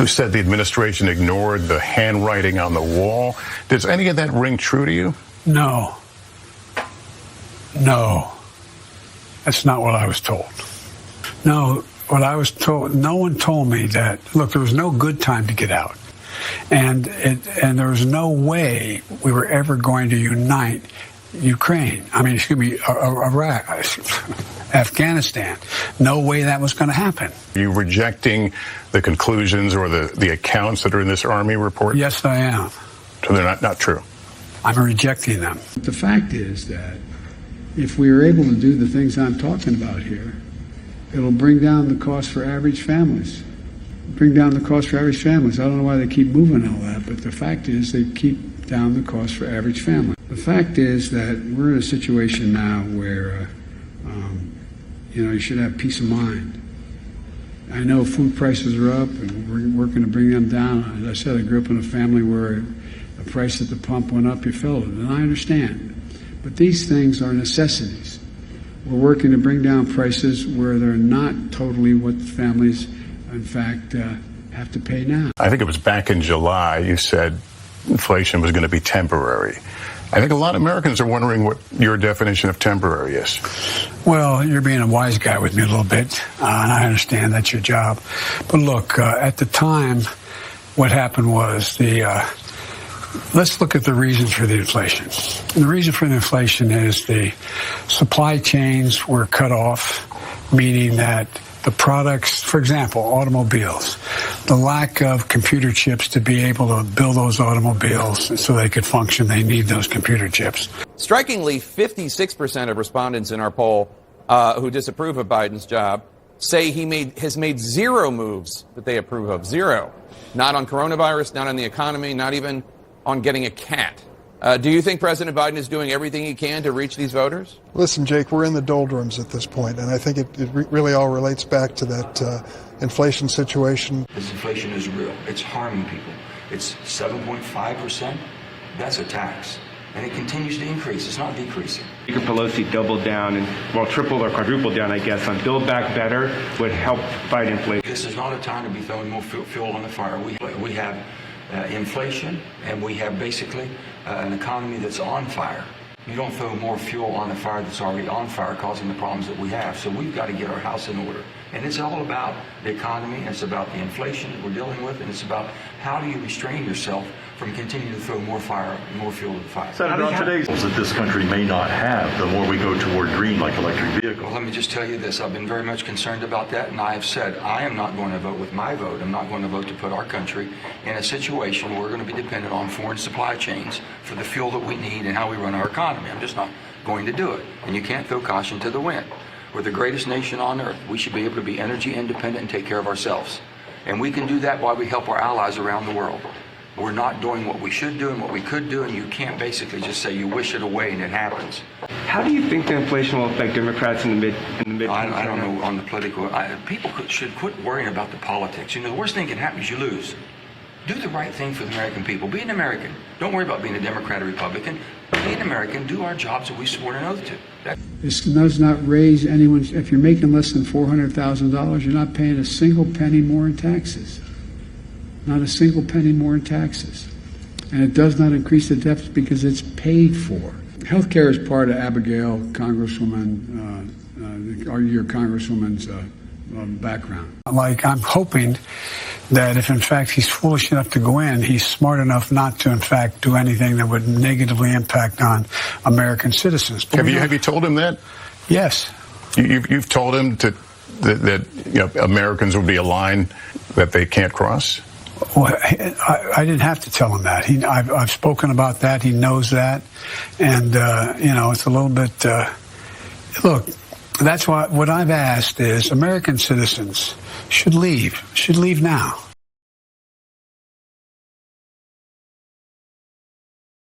who said the administration ignored the handwriting on the wall. Does any of that ring true to you? No. That's not what I was told. No, what I was told, no one told me that, look, there was no good time to get out. And there was no way we were ever going to unite Ukraine. Iraq, Afghanistan. No way that was going to happen. Are you rejecting the conclusions or the accounts that are in this Army report? Yes, I am. So they're not true? I'm rejecting them. The fact is that if we are able to do the things I'm talking about here, it'll bring down the cost for average families. I don't know why they keep moving all that, but the fact is they keep down the cost for average families. The fact is that we're in a situation now where, you should have peace of mind. I know food prices are up and we're working to bring them down. As I said, I grew up in a family where the price at the pump went up, you felt it, and I understand. But these things are necessities. We're working to bring down prices where they're not totally what the families, in fact, have to pay now. I think it was back in July you said inflation was going to be temporary. I think a lot of Americans are wondering what your definition of temporary is. Well, you're being a wise guy with me a little bit, and I understand that's your job. But look, at the time, what happened was let's look at the reasons for the inflation. And the reason for the inflation is the supply chains were cut off, meaning that the products, for example, automobiles, the lack of computer chips to be able to build those automobiles so they could function, they need those computer chips. Strikingly, 56% of respondents in our poll who disapprove of Biden's job say he has made zero moves that they approve of. Zero. Not on coronavirus, not on the economy, not even on getting a cat. Do you think President Biden is doing everything he can to reach these voters? Listen, Jake, we're in the doldrums at this point, and I think it really all relates back to that inflation situation. This inflation is real. It's harming people. It's 7.5%. That's a tax. And it continues to increase. It's not decreasing. Speaker Pelosi doubled down tripled or quadrupled down, I guess, on Build Back Better would help fight inflation. This is not a time to be throwing more fuel on the fire. We have inflation, and we have basically an economy that's on fire. You don't throw more fuel on the fire that's already on fire, causing the problems that we have. So we've got to get our house in order. And it's all about the economy, and it's about the inflation that we're dealing with, and it's about how do you restrain yourself from continuing to throw more fuel to the fire. Senator, today that this country may not have the more we go toward green, like electric vehicles. Well, let me just tell you this. I've been very much concerned about that, and I have said I am not going to vote with my vote. I'm not going to vote to put our country in a situation where we're going to be dependent on foreign supply chains for the fuel that we need and how we run our economy. I'm just not going to do it. And you can't throw caution to the wind. We're the greatest nation on earth. We should be able to be energy independent and take care of ourselves. And we can do that while we help our allies around the world. We're not doing what we should do and what we could do, and you can't basically just say you wish it away and it happens. How do you think the inflation will affect Democrats in the mid? I don't know on the political. People should quit worrying about the politics. The worst thing that can happen is you lose. Do the right thing for the American people. Be an American. Don't worry about being a Democrat or Republican. Be an American. Do our jobs that we swore an oath to. This does not raise anyone's. If you're making less than $400,000, you're not paying a single penny more in taxes. Not a single penny more in taxes. And it does not increase the deficit because it's paid for. Healthcare is part of Abigail, Congresswoman, your Congresswoman's background. I'm hoping that if in fact he's foolish enough to go in, he's smart enough not to in fact do anything that would negatively impact on American citizens. Have you told him that? Yes. You've told him that Americans will be a line that they can't cross? Well, I didn't have to tell him that. I've spoken about that. He knows that. And, it's a little bit, look, that's what I've asked is American citizens should leave now.